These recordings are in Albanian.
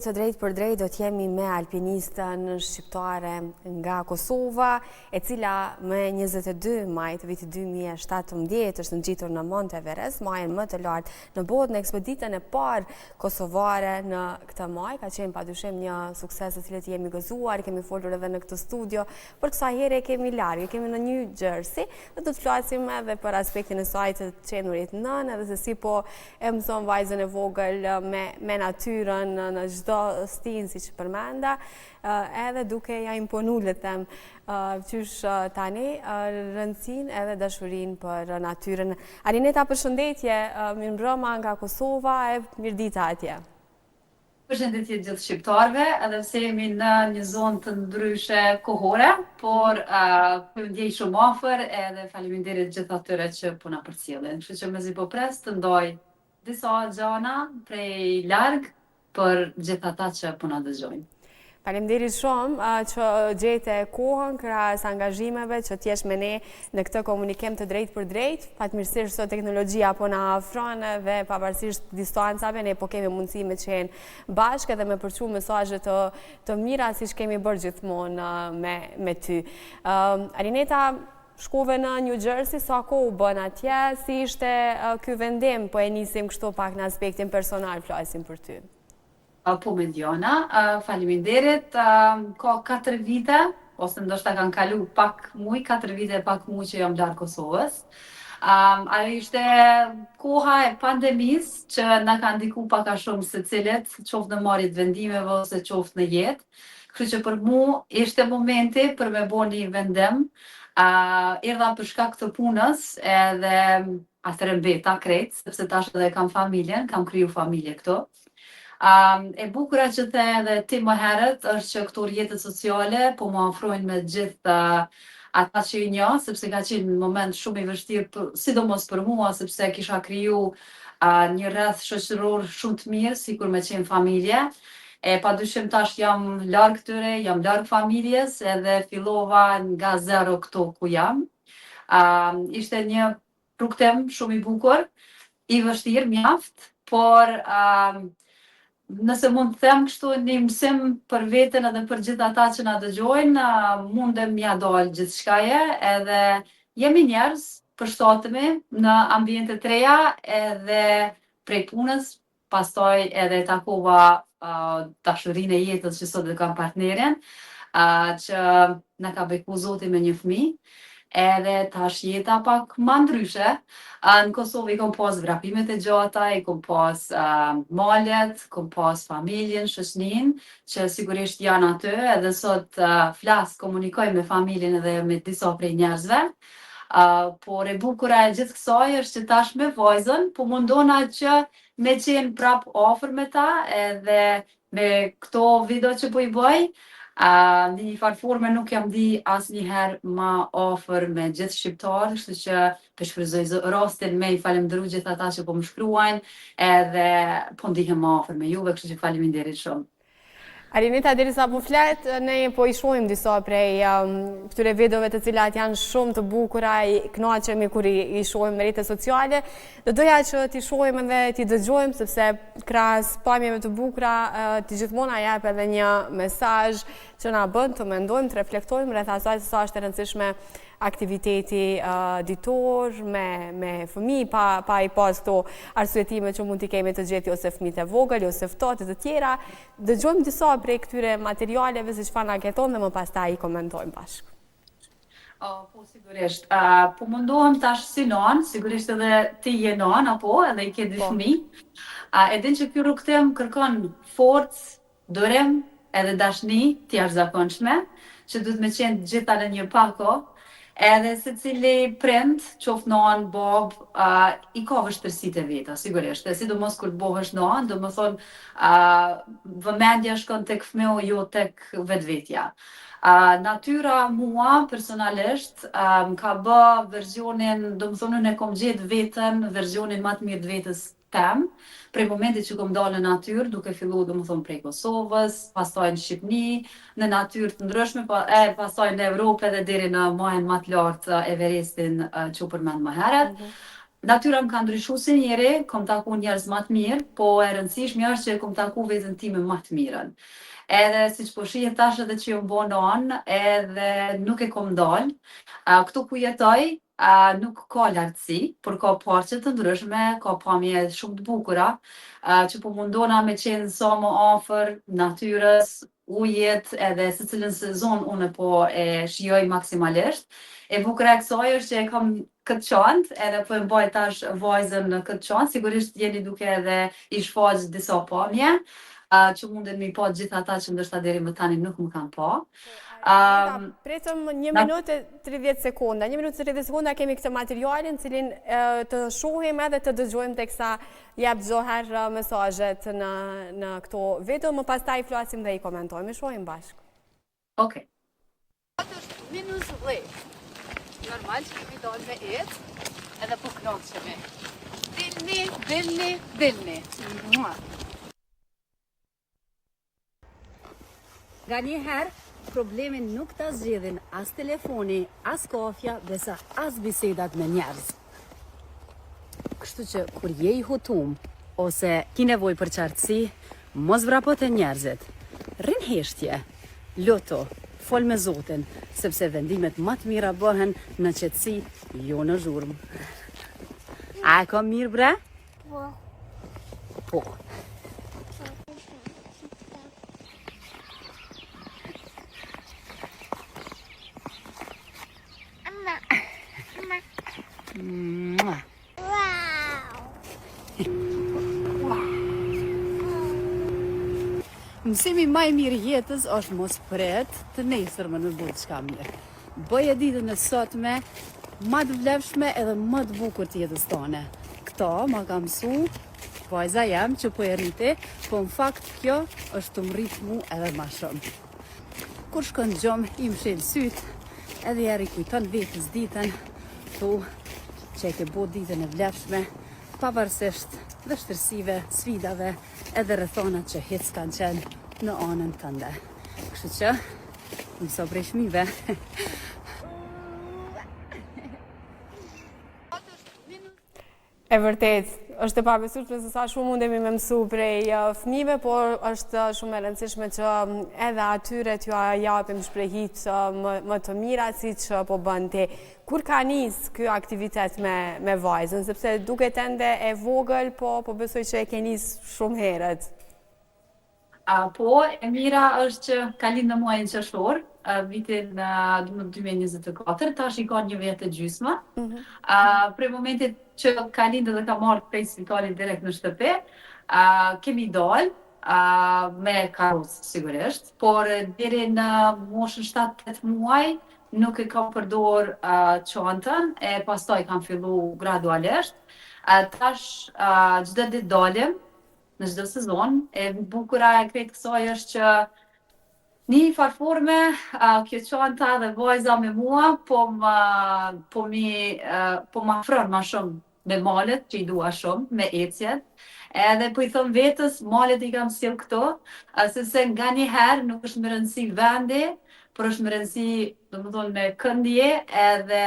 Së drejt për drejt do t'jemi me alpinistën shqiptare nga Kosova, e cila me 22 maj të vitit 2017 është ngjitur në Monte Everest, majën më të lartë në botë, në ekspeditën e parë kosovare në këtë maj. Ka qenë padyshim një sukses të cilët jemi gëzuar, kemi folur edhe në këtë studio, por kësaj here kemi larg, kemi në New Jersey, dhe do të flasim edhe për aspektin e saj të qenurit nën, edhe se si po e mëson vajzën e vogël me natyrën në çdo stinë, si që përmenda, edhe duke ja imponu, le të them, qysh tani rëndësinë edhe dashurin për natyrën. Arineta, përshëndetje, mirëmbrëma nga Kosova e mirëdita atje. Përshëndetje gjithë shqiptarëve, edhe pse jemi në një zonë të ndryshe kohore, por po ndjej shumë afër edhe faleminderit gjithë atyre që po na përcjellin. Kështu që mezi po pres të ndoj disa gjana prej larg për gjithë ata që po na dëgjojnë. Faleminderit shumë që gjete kohën krahas angazhimeve që t'jesh me ne në këtë komunikim të drejtë për drejtë. Fatmirësisht sot teknologjia po na afron dhe pavarësisht distancave ne po kemi mundësi me qenë bashkë edhe me përçu mesazhe të mira siç kemi bërë gjithmonë me ty. Arineta, shkove në New Jersey, sa kohë u bën atje, si ishte ky vendim, po e nisim kështu pak në aspektin personal, flasim për ty. Po me Diana, faleminderit, ka 4 vite, ose ndoshta kanë kalu pak muj, 4 vite pak muj që jam larg Kosovës. Ajo ishte koha e pandemisë që na ka ndiku pak a shumë secilit, qoftë në marrje të vendimeve ose qoftë në jetë. Kështu që për mu ishte momenti për me bo një vendim. Erdha për shkak të punës edhe atëherë mbeta krejt, sepse tash edhe kam familjen, kam kriju familje këtu. E bukura që the edhe ti më herët është që këto rrjetet sociale po më afrojnë me gjithë ata që i njoh, sepse ka qenë një moment shumë i vështirë, sidomos për mua, sepse kisha kriju një rreth shoqëror shumë të mirë, sikur me qenë familje. Padyshim tash jam larg tyre, jam larg familjes, edhe fillova nga zero këtu ku jam. Ishte një rrugtim shumë i bukur, i vështirë mjaft, por nëse mund të them kështu një mësim për veten edhe për gjithë ata që na dëgjojnë, mundem m'ia dal gjithçkaje, edhe jemi njerëz, përshtatemi në ambiente të reja edhe prej punës, pastaj edhe takova dashurinë e jetës që sot e kam partnerin, që na ka beku Zoti me një fëmijë. Edhe tash jeta pak ma ndryshe. Në Kosovë i kom pas vrapimet e gjata, i kom pas malet, kom pas familjen, shoqnin, që sigurisht janë aty, edhe sot flas, komunikoj me familjen edhe me disa prej njerëzve. Por e bukura e gjithë kësaj është që tash me vajzën, po mundona që me qenë prap afër me ta, edhe me këto video që po i bëj, në një farë forme nuk jam di asnjëherë ma afër me gjithë shqiptarë, kështu që po shfrytëzoj rastin me i falemnderu gjithë ata që po më shkruajnë, edhe po ndihem ma afër me juve, kështu që faleminderit shumë. Arineta, derisa po flet, ne po i shohim disa prej këtyre videove të cilat janë shumë të bukura, i kënaqemi kur i shohim në rrjetet sociale. Do doja që t'i shohim edhe t'i dëgjojmë, sepse krahas pamjeve të bukura, ti gjithmonë jep edhe një mesazh që na bën të mendojmë, të reflektojmë rreth asaj se sa është e rëndësishme aktiviteti ditor me fëmijë, pa i pas këto arsyetime që mund t'i kemi të gjeti ose fëmijët e vogël, ose ftohtë të tjera. Dëgjojmë disa prej këtyre materialeve si çfarë na keton dhe më pastaj i komentojmë bashkë. Po sigurisht. Po mundohem tash si non, sigurisht edhe ti je non, apo edhe i ke dy fëmijë. E din që ky rrugtim kërkon forcë, durim, edhe dashni të jashtëzakonshme, që duhet me qenë gjitha në një pako. Edhe secili prind, qoftë non, bab, i ka vështirësitë e veta, sigurisht. E sidomos kur bëhesh non, do më thonë vëmendja shkon tek fëmiu, jo tek vetvetja. Natyra mua personalisht më ka bë versionin, do më thonë unë e kom gjetë veten, versionin më të mirë të vetës tem, prej momentit që kom dalë në natyrë, duke fillu do më thonë prej Kosovës, pastaj në Shqipni, në natyrë të ndryshme, pastaj në Evropë edhe deri në majën më të lartë Everestin që u përmend më herët. Natyra më ka ndryshu si njeri, kom taku njerëz më të mirë, po e rëndësishmja është që kom taku veten time më të mirën. Edhe siç po shihet tash edhe që ju bo non, edhe nuk e kom dal. Këtu ku jetoj, nuk ka lartësi, por ka parqe të ndryshme, ka pamje shumë të bukura, që po mundona me qenë sa më afër natyrës, ujit, edhe secilën sezon unë po e shijoj maksimalisht. E bukura e kësaj është që e kam këtë çantë, edhe po e mbaj tash vajzën në këtë çantë, sigurisht jeni duke edhe i shfaq disa pamje, që munden mi pa gjithë ata që ndoshta deri më tani nuk më kanë pa. Alpinista, Um, pretëm 1 na, minutë e 30 sekunda. 1 minutë e 30 sekunda kemi këtë materialin cilin të shohim edhe të dëgjojmë teksa jep çdo herë mesazhet në këto video, më pastaj flasim dhe i komentojmë. Shohim bashkë. okay. -10. Normal që kemi dalë me edhe po knaqshemi. Dilni. Nga një herë, problemin nuk ta zgjedhin as telefoni, as kafja, besa as bisedat me njerëz. Kështu që kur je i hutum, ose ki nevoj për qartësi, mos vrapo të njerëzit. Rrin heshtje, loto, fol me Zotin, sepse vendimet më të mira bëhen në qetësi, jo në zhurmë. A e ka mirë bre? Po. Mua. Mësimi më i mirë jetës është mos pret të nesërme në bëjë çka mirë. Bëje ditën e sotme më të vlefshme edhe më të bukur të jetës tone. Këto ma ka mësu vajza jam që po e rriti, po në fakt kjo është të më rrit mu edhe ma shumë. Kur shkon gjomë i më shelë sytë, edhe jeri kujton vetës ditën, thu që e ke bo ditën e vlefshme, pavarësisht vështërsive, sfidave, edhe rrethonat që hiç kanë qenë në anën tënde. Kështu që, mëso prej fëmijëve. E vërtet, është e pabesueshme se sa shumë mundemi me mësu prej fëmijëve, por është shumë e rëndësishme që edhe atyre t'ju japim shprehit më të mira siç po bën ti. Kur ka nis ky aktivitet me vajzën, sepse duket ende e vogël, po besoj që e ke nis shumë herët. Po, e mira është që ka lindë në muajin qershor, vitin 2024, tash i ka 1 vjet e gjysmë. Prej momentit që ka lindë dhe ka marrë prej spitalit direkt në shtëpi, kemi dalë me karrocë sigurisht, por deri në moshën 7-8 muaj nuk e kam përdor çantën, e pastaj kam fillu gradualisht. Tash çdo ditë dalim në çdo sezon, e bukura e krejt kësaj është që një farforme, kjo çanta dhe vajza me mua, po m'afron ma shumë me malet, që i dua shumë, me ecjet. Edhe po i thëm vetës, malet i kam sjell këto, sepse nga një herë nuk është më rëndësi vendi, por është më rëndësi, domethënë me këndje, edhe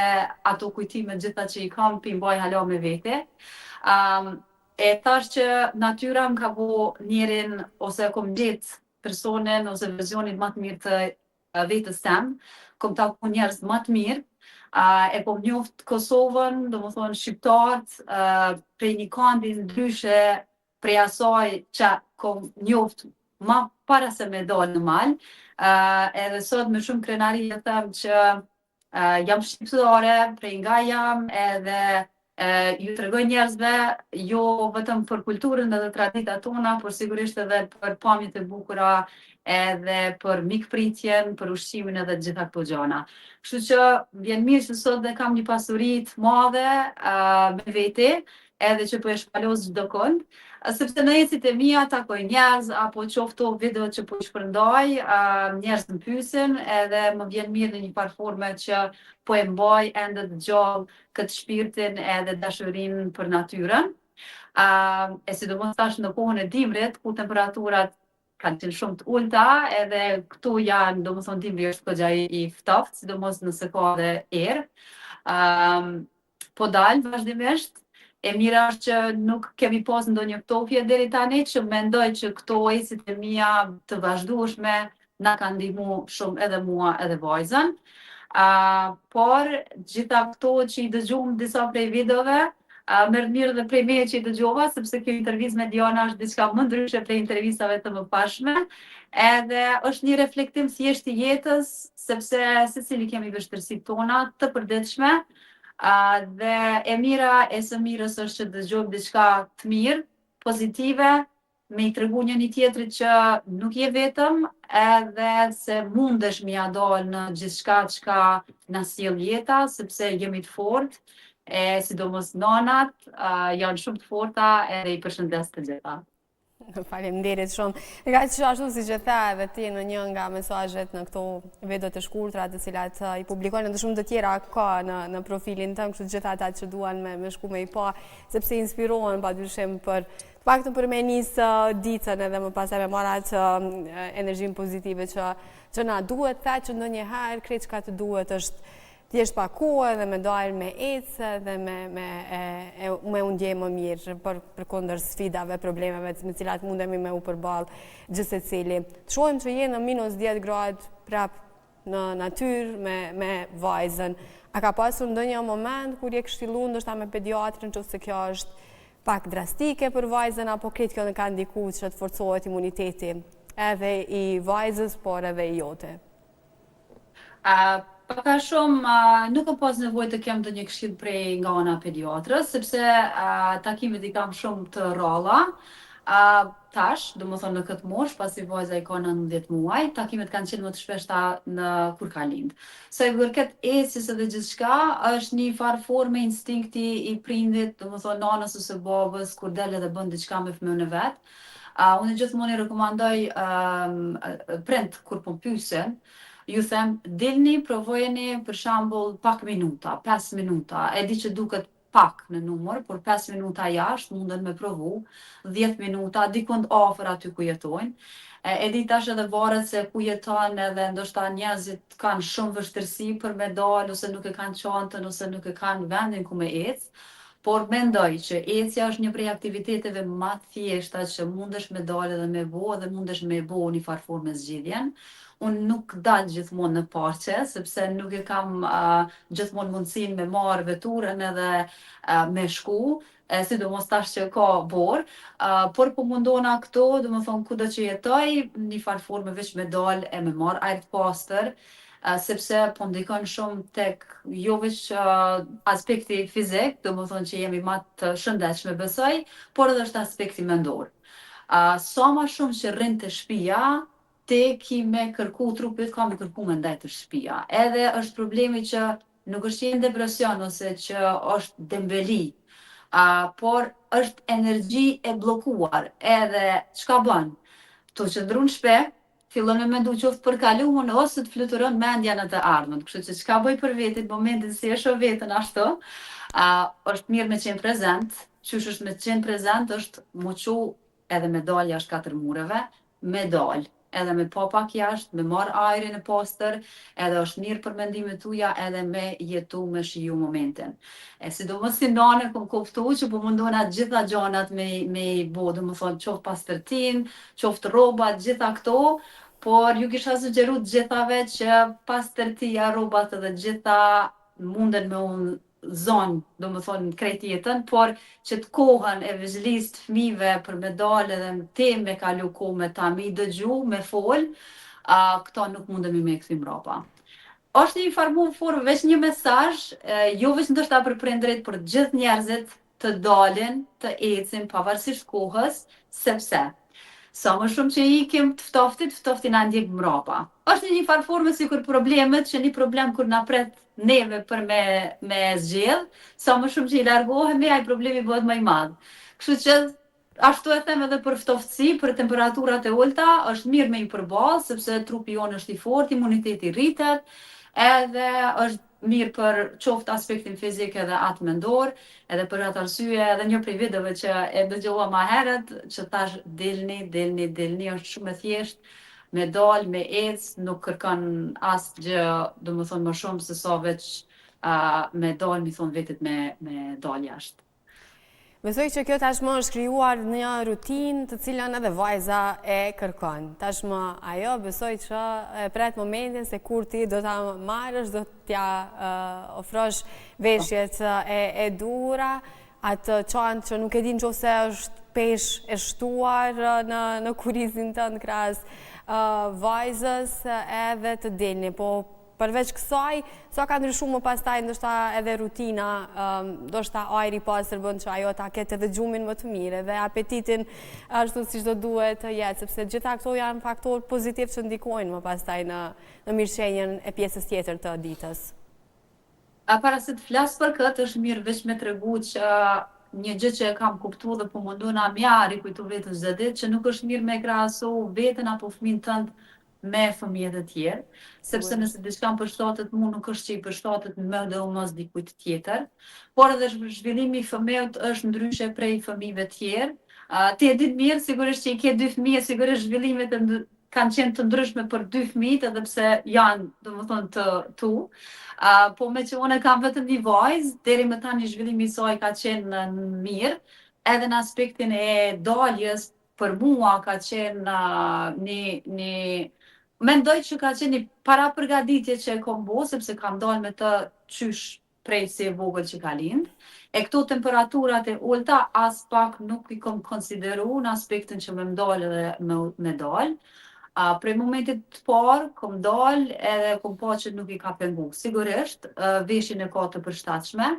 ato kujtime gjitha që i kam, pi mbaj hala me vete. E thash që natyra më ka bo njerin, ose kom gjetë personin, ose versionin më të mirë të vetës tem, kom taku njerëz më të mirë, e kom njoft Kosovën, domethënë shqiptarët, prej një kandi ndryshe prej asaj që kom njoft ma para se me dalë në mal, edhe sot me shumë krenari e them që jam shqiptare, prej nga jam, edhe ju tregoj njerëzve jo vetëm për kulturën edhe traditat tona, por sigurisht edhe për pamjet e bukura, edhe për mikpritjen, për ushqimin edhe gjitha këto gjana. Kështu që vjen mirë që sot dhe kam një pasuri të madhe me veti, edhe që po e shpalos çdo kënd, sepse në ecjet e mia takoj njerëz, apo qofto video që po i shpërndaj, njerëz më pyesin, edhe më vjen mirë në një farforme që po e mbaj ende të gjallë këtë shpirtin edhe dashurinë për natyrën. E sidomos tash në kohën e dimrit, ku temperaturat kanë qenë shumë të ulta, edhe këtu janë, domethënë dimri është goxha i ftoftë, sidomos nëse ka dhe erë. Po dal vazhdimisht, E mira është që nuk kemi pas ndonjë ftofje deri tani, që mendoj që këto ecjet e mia të vazhdueshme na kanë ndihmu shumë edhe mua edhe vajzën. Por gjitha këto që i dëgjum disa prej videove, merr mirë dhe prej meje që i dëgjova, sepse kjo intervistë me Diana është diçka më ndryshe prej intervistave të mëparshme, edhe është një reflektim thjesht i jetës, sepse secili kemi vështirësitë tona të përditshme. Dhe e mira e së mirës është që dëgjojmë diçka të mirë, pozitive, me i tregu njëri tjetrit që nuk je vetëm, edhe se mundesh me ja dalë në gjithçka çka na sjell jeta, sepse jemi të fortë, sidomos nanat, janë shumë të forta edhe i përshëndes të gjitha. Faleminderit shumë. Nga që ashtu si që tha edhe ti në një nga mesazhet në këto video të shkurtra të cilat i publikojnë, dhe shumë të tjera ka në profilin tëm, kështu gjitha ata që duan me shku me i pa, sepse inspirohen padyshim për të paktën për me nisë ditën edhe më pasaj me marrë atë energjinë pozitive që na duhet, tha që ndonjëherë krejt çka të duhet është thjesht pa kohë dhe me dalë me ecë dhe me u ndjej më mirë për kundër sfidave, problemeve me cilat mundemi me u përballë gjithsecili. Të shohim që je në -10 gradë prap në natyrë me vajzën. A ka pasur ndonjë moment kur je këshilluar ndoshta me pediatrin nëse kjo është pak drastike për vajzën, apo krejt kjo ka ndikuar që të forcohet imuniteti edhe i vajzës, por edhe i jote? Paka shumë nuk kam pas nevojë të kem ndonjë këshill prej nga ana pediatrës, sepse takimet i kam shumë të rralla. Tash, domethënë në këtë moshë, pasi vajza i ka 19 muaj, takimet kanë qenë më të shpeshta kur ka lind. Sa i përket ecjes edhe gjithçka, është një farë forme instinkti i prindit, domethënë nanës ose babës, kur del edhe bën diçka me fëmijën e vet. Unë gjithmonë i rekomandoj prind kur po pyesen, ju them, dilni, provojeni për shembull pak minuta, 5 minuta. E di që duket pak në numër, por 5 minuta jashtë munden me provu, 10 minuta, dikund afër aty ku jetojnë. E di tash edhe varet se ku jeton, edhe ndoshta njerëzit kanë shumë vështirësi për me dalë, ose nuk e kanë çantën, ose nuk e kanë vendin ku me ecë. Por mendoj që ecja është një prej aktiviteteve më të thjeshta që mundesh me dalë dhe me bo, dhe mundesh me bo një farë forme zgjidhjen. Unë nuk dal gjithmonë në parqe, sepse nuk e kam gjithmonë mundësinë me marrë veturën edhe me shku, sidomos tash që ka borë, por po mundona këto, domethënë kudo që jetoj, një farë forme veç me dalë e me marrë ajër të pastër, sepse po ndikon shumë tek jo veç aspekti fizik, domethënë që jemi më të shëndetshme besoj, por edhe është aspekti mendor. Sa më shumë që rrin te shtëpia, te ki me kërku trupit, ka me kërku me ndaj të shtëpia. Edhe është problemi që nuk është qenë depresion ose që është dembeli, por është energji e bllokuar. Edhe çka bën? To qëndru në shtëpi, fillon me mendu qoftë për kalumun ose të fluturon mendja në të ardhmen. Kështu që çka bëj për veten, momentin si e shoh veten ashtu, është mirë me qenë prezent. Qysh është me qenë prezent, është mu qu edhe me dal jashtë 4 mureve, me dal edhe me pa pak jashtë, me marr ajrin e pastër, edhe është mirë për mendimet tuaja, edhe me jetu me shiju momentin. Sidomos si nane kom kuptu që po mundona gjitha gjanat me i bo, domethënë qoftë pastërtin, qoftë rrobat, gjitha këto, por ju kisha sugjeru të gjithave që pastërtia, rrobat edhe gjitha munden me unë zonë, domethënë krejt jetën, por që të kohën e vizhlisë të fëmijëve për me dalë edhe te me kalu kohë me ta, me i dëgju, me fol, këto nuk mundemi me kthy mbrapa. Është një farë formë, veç një mesazh, jo veç ndoshta për prindërit, për gjithë njerëzit të dalin, të ecin pavarësisht kohës, sepse sa më shumë që ikim të ftofti na ndjek mbrapa. Është një farë forme sikur problemet, që një problem kur na pret neve për me zgjedh, sa më shumë që i largohemi, ai problemi bëhet më i madh. Kështu që ashtu e them edhe për ftoftësi, për temperaturat e ulta, është mirë me i përballë, sepse trupi jonë është i fortë, imuniteti rritet, edhe është mirë për qoftë aspektin fizik edhe atë mendor, edhe për atë arsye edhe një prej videove që e dëgjova më herët, që thash dilni, është shumë e thjeshtë, me dal, me ec, nuk kërkon asgjë, domethënë më shumë se sa veç me dal, mi thon vetit me dal jashtë. Besoj që kjo tashmë është krijuar një rutinë të cilën edhe vajza e kërkon. Tashmë ajo besoj që e pret momentin se kur ti do ta marrësh, do t'ja ofrosh veshjet e duhura, atë çantë që nuk e din nëse është peshë e shtuar në kurizin tënd krahas vajzës edhe të dilni, po përveç kësaj, sa ka ndryshuar më pastaj ndoshta edhe rutina, ndoshta ajri i pastër bën që ajo ta ketë edhe gjumin më të mirë dhe apetitin ashtu siç do duhet të jetë, sepse gjitha këto janë faktorë pozitiv që ndikojnë më pastaj në mirëqenjen e pjesës tjetër të ditës. Para se të flas për këtë, është mirë veç me tregu që një gjë që e kam kuptuar dhe po munduna mja rikujtu vetën çdo ditë, që nuk është mirë me krahasu veten apo fëmin tënd me fëmijët e tjerë, sepse nëse diçka më përshtatet mu, nuk është që i përshtatet më dhe mos dikujt tjetër, por edhe zhvillimi i fëmijët është ndryshe prej fëmijëve tjerë. Ti e di mirë, sigurisht që i ke 2 fëmijë, sigurisht zhvillimet kanë qenë të ndryshme për 2 fëmijët, edhe pse janë, domethënë të tu. Po me që unë kam vetëm një vajzë, deri më tani zhvillimi i saj ka qenë mirë, edhe në aspektin e daljes për mua ka qenë një mendoj që ka qenë një parapërgatitje që e kom bo, sepse kam dalë me të qysh prej si e vogël që ka lind. E këto temperaturat e ulta as pak nuk i kom konsideru në aspektin që me mdalë edhe me dalë. Prej momentit të parë, kom dalë edhe kom pa që nuk i ka pengu. Sigurisht, veshin e ka të përshtatshme,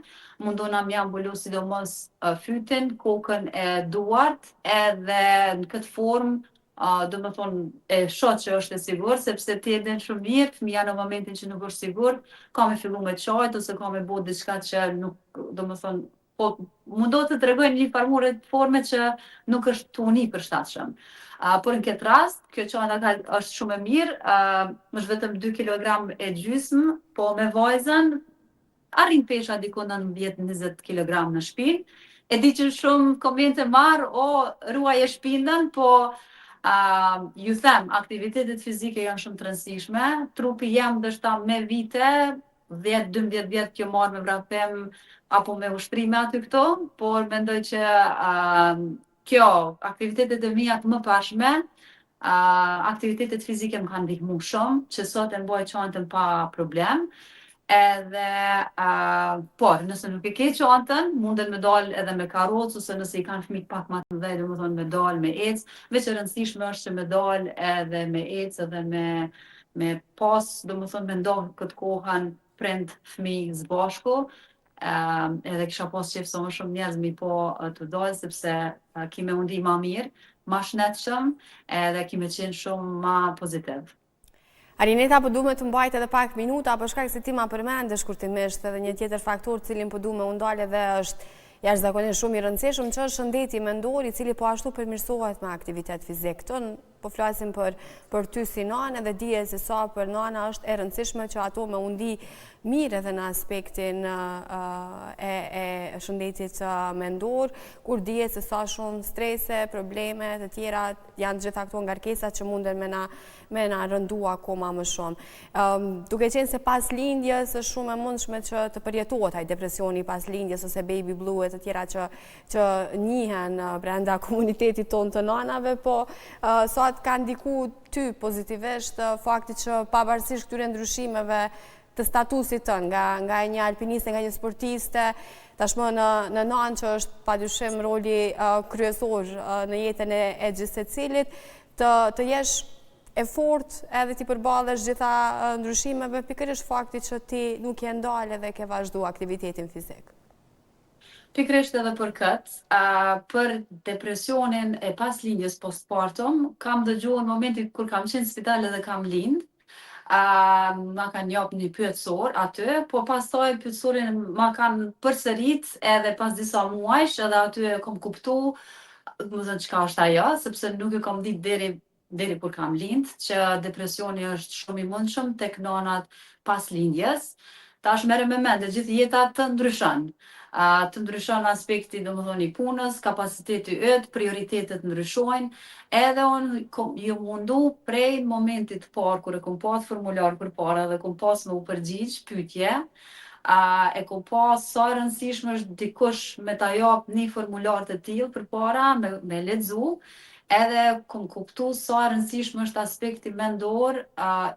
mundona m'ja mbulu sidomos fytin, kokën e duart, edhe në këtë formë, do më thonë, e shoh që është e sigur, sepse ti e din shumë mirë, fëmija në momentin që nuk është sigur, ka me fillu me qajt, ose ka me bo diçka që nuk, do më thonë, po mundo të tregojnë një farmure të forme që nuk është tuni përshtatshëm. Por në këtë rast, kjo çanta është shumë e mirë, është vetëm 2 kg e gjysmë, po me vajzën arrin pesha diku 19-20 kg në shpinë. E di që shumë komente marr, o ruaj e shpinën, po ju them, aktivitetet fizike janë shumë të rëndësishme. Trupi jam dështa me vite, 10-12 vjet kjo marrë me vrapim apo me ushtrime aty këto, por mendoj që kjo, aktivitetet e mia të mëparshme, aktivitetet fizike më kanë ndihmu shumë, që sot e mbaj çantën pa problem. Edhe, por, nëse nuk e ke çantën, mundet me dalë edhe me karrocë, ose nëse i kanë fëmijë pak më të mëdhenj, domethënë me dalë me ecë. Veç e rëndësishme është që me dalë edhe me ecë edhe me pas, domethënë me ndonë këtë kohën prind fëmijë së bashku. Edhe kisha pas qef sa më shumë njerëz mi po të dalë, sepse kime u ndi ma mirë, ma shnetshëm, edhe kime qenë shumë ma pozitiv. Arineta, po du me të mbajt edhe pak minuta, po shkak se ti ma përmendesh kurtimisht edhe një tjetër faktor cilin po du me undalë edhe është jashtëzakonisht shumë i rëndësishëm, që është shëndeti mendor, i cili po ashtu përmirësohet me aktivitet fizik. Këto po flasim për ty si nanë, edhe dije se sa për nana është e rëndësishme që ato me undi mirë edhe në aspektin e shëndetit mendor, kur dije se sa shumë strese, probleme të tjera janë gjitha këto ngarkesat që munden me na rëndu akoma më shumë. Duke qenë se pas lindjes është shumë e mundshme që të përjetohet ai depresioni pas lindjes ose baby blue të tjera që njihen brenda komunitetit tonë të nanave, po sot ka ndiku ty pozitivisht fakti që pavarësisht këtyre ndryshimeve të statusit tën, nga një alpiniste, nga një sportiste, tashmë në nanë që është padyshim roli kryesor në jetën e gjithë secilit, të jesh e fort edhe ti përballesh gjitha ndryshimeve, pikërisht fakti që ti nuk je ndalë dhe ke vazhdu aktivitetin fizik. Pikërisht edhe për këtë, për depresionin e pas lindjes postpartum, kam dëgjuar në momentin kur kam qenë në spital edhe kam lind, ma kanë jap një pyetësor aty, po pastaj pyetësorin ma kanë përsërit edhe pas disa muajsh, edhe aty e kom kuptu, më thënë çka është ajo, sepse nuk e kom ditë deri kur kam lind, që depresioni është shumë i mundshëm tek nanat pas lindjes. Tash merrem me mend, gjithë jeta të ndryshon. Të ndryshon aspekti, domethënë i punës, kapaciteti yt, prioritetet ndryshojnë, edhe unë ju mundu prej momentit të parë kur e kom pas formular përpara dhe kom pas me u përgjigj pyetje, E ko pa sa rëndësishme është dikush me ta jap një formular të tillë përpara me lexu, edhe kom kuptu sa rëndësishme është aspekti mendor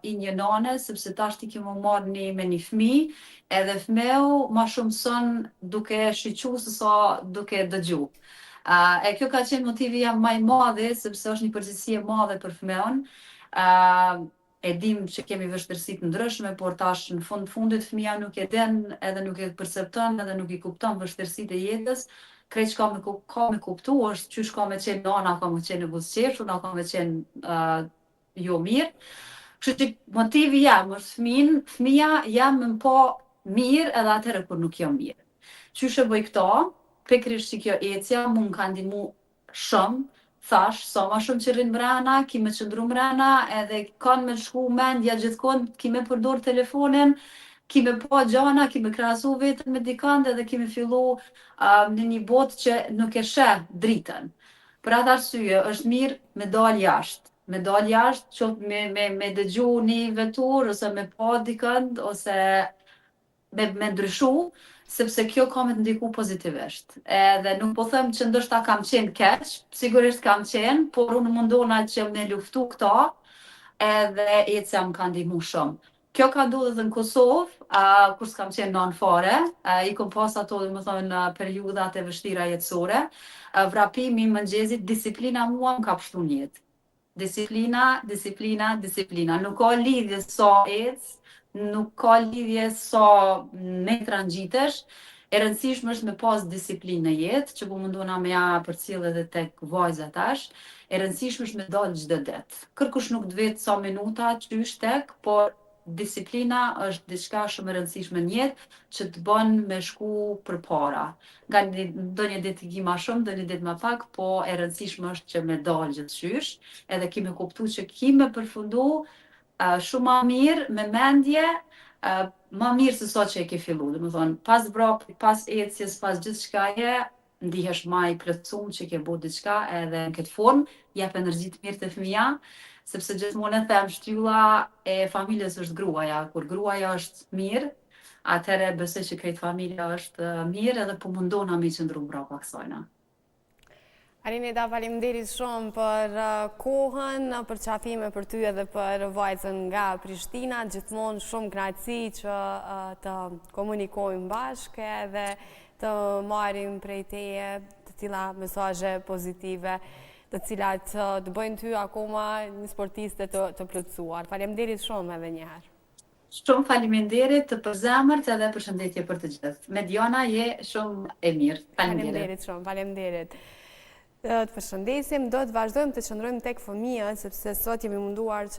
i një nane, sepse tash ti ke më marrë me një fëmijë, edhe fëmeu ma shumë son duke shiqu se sa duke dëgju. E kjo ka qenë motivi jam më i madhi, sepse është një përgjegjësi e madhe për fëmeun. E dim që kemi vështirësi të ndryshme, por tash në fundit fëmia nuk e den, edhe nuk e percepton, edhe nuk i kupton vështirësitë e jetës. Krejt që ka me kuptu është qysh ka me qenë nana, ka me qenë e buzëqeshur, na ka me qenë jo mirë. Kështu që motivi jam është fëmia jam më pa mirë edhe atëherë kur nuk jam mirë. Qysh e bëj këto? Pikërisht që kjo ecja mu m'ka ndihmu shumë, thash, sa ma shumë që rrinë mrena, ki me qëndru mrena, edhe kanë me shku mendja gjithkohë, ki me përdor telefonin, ki me pa gjana, ki me krahasu vetën me dikant, edhe ki me fillu në një botë që nuk e sheh dritën. Për atë arsye, është mirë me dal jashtë. Me dal jashtë, qoftë me dëgju një vetur, ose me pa dikant, ose me ndryshu, sepse kjo ka me të ndiku pozitivisht. Edhe nuk po them që ndoshta kam qenë keq, sigurisht kam qenë, por unë mundona që me luftu këta, edhe ecja më ka ndihmu shumë. Kjo ka ndodhur edhe në Kosovë, kur s'kam qenë nan fare, i kom pas ato, domethënë, periudhat e vështira jetësore. Vrapimi i mëngjesit, disiplina mua më ka pështu në jetë. Disiplina. Nuk ka lidhje sa nuk ka lidhje sa metra ngjitesh. E rëndësishme është me pas disiplinë në jetë, që po mundona me ja përcjell edhe tek vajzat tash. E rëndësishme është me dalë çdo ditë. Kërkush nuk vet sa minuta qysh tek, por disiplina është diçka shumë e rëndësishme në jetë që të bën me shku përpara. Nga ndonjë ditë i ki ma shumë, ndonjë ditë ma pak, po e rëndësishme është që me dalë gjithçysh, edhe ki me kuptu që ki me përfundu shumë ma mirë, me mendje, ma mirë se sa që e ke fillu. Domethënë, pas vrapit, pas ecjes, pas gjithçkaje, ndihesh ma i plotësuar që ke bërë diçka, edhe në këtë formë jep energji të mirë te fëmia, sepse gjithmonë e them, shtylla e familjes është gruaja. Kur gruaja është mirë, atëherë besoj që krejt familja është mirë, edhe po mundona me qëndru mbrapa kësajna. Arineta, faleminderit shumë për kohën, për qafime për ty edhe për vajzën nga Prishtina. Gjithmonë shumë kënaqësi që të komunikojmë bashkë edhe të marrim prej teje të tilla mesazhe pozitive, të cilat të bëjnë ty akoma një sportiste të plotësuar. Faleminderit shumë edhe një herë. Shumë faleminderit të përzemërt edhe përshëndetje për të gjithë. Mediana je shumë e mirë. Faleminderit shumë, faleminderit. Të përshëndesim, do të vazhdojmë të qëndrojmë tek fëmijët, sepse sot jemi munduar që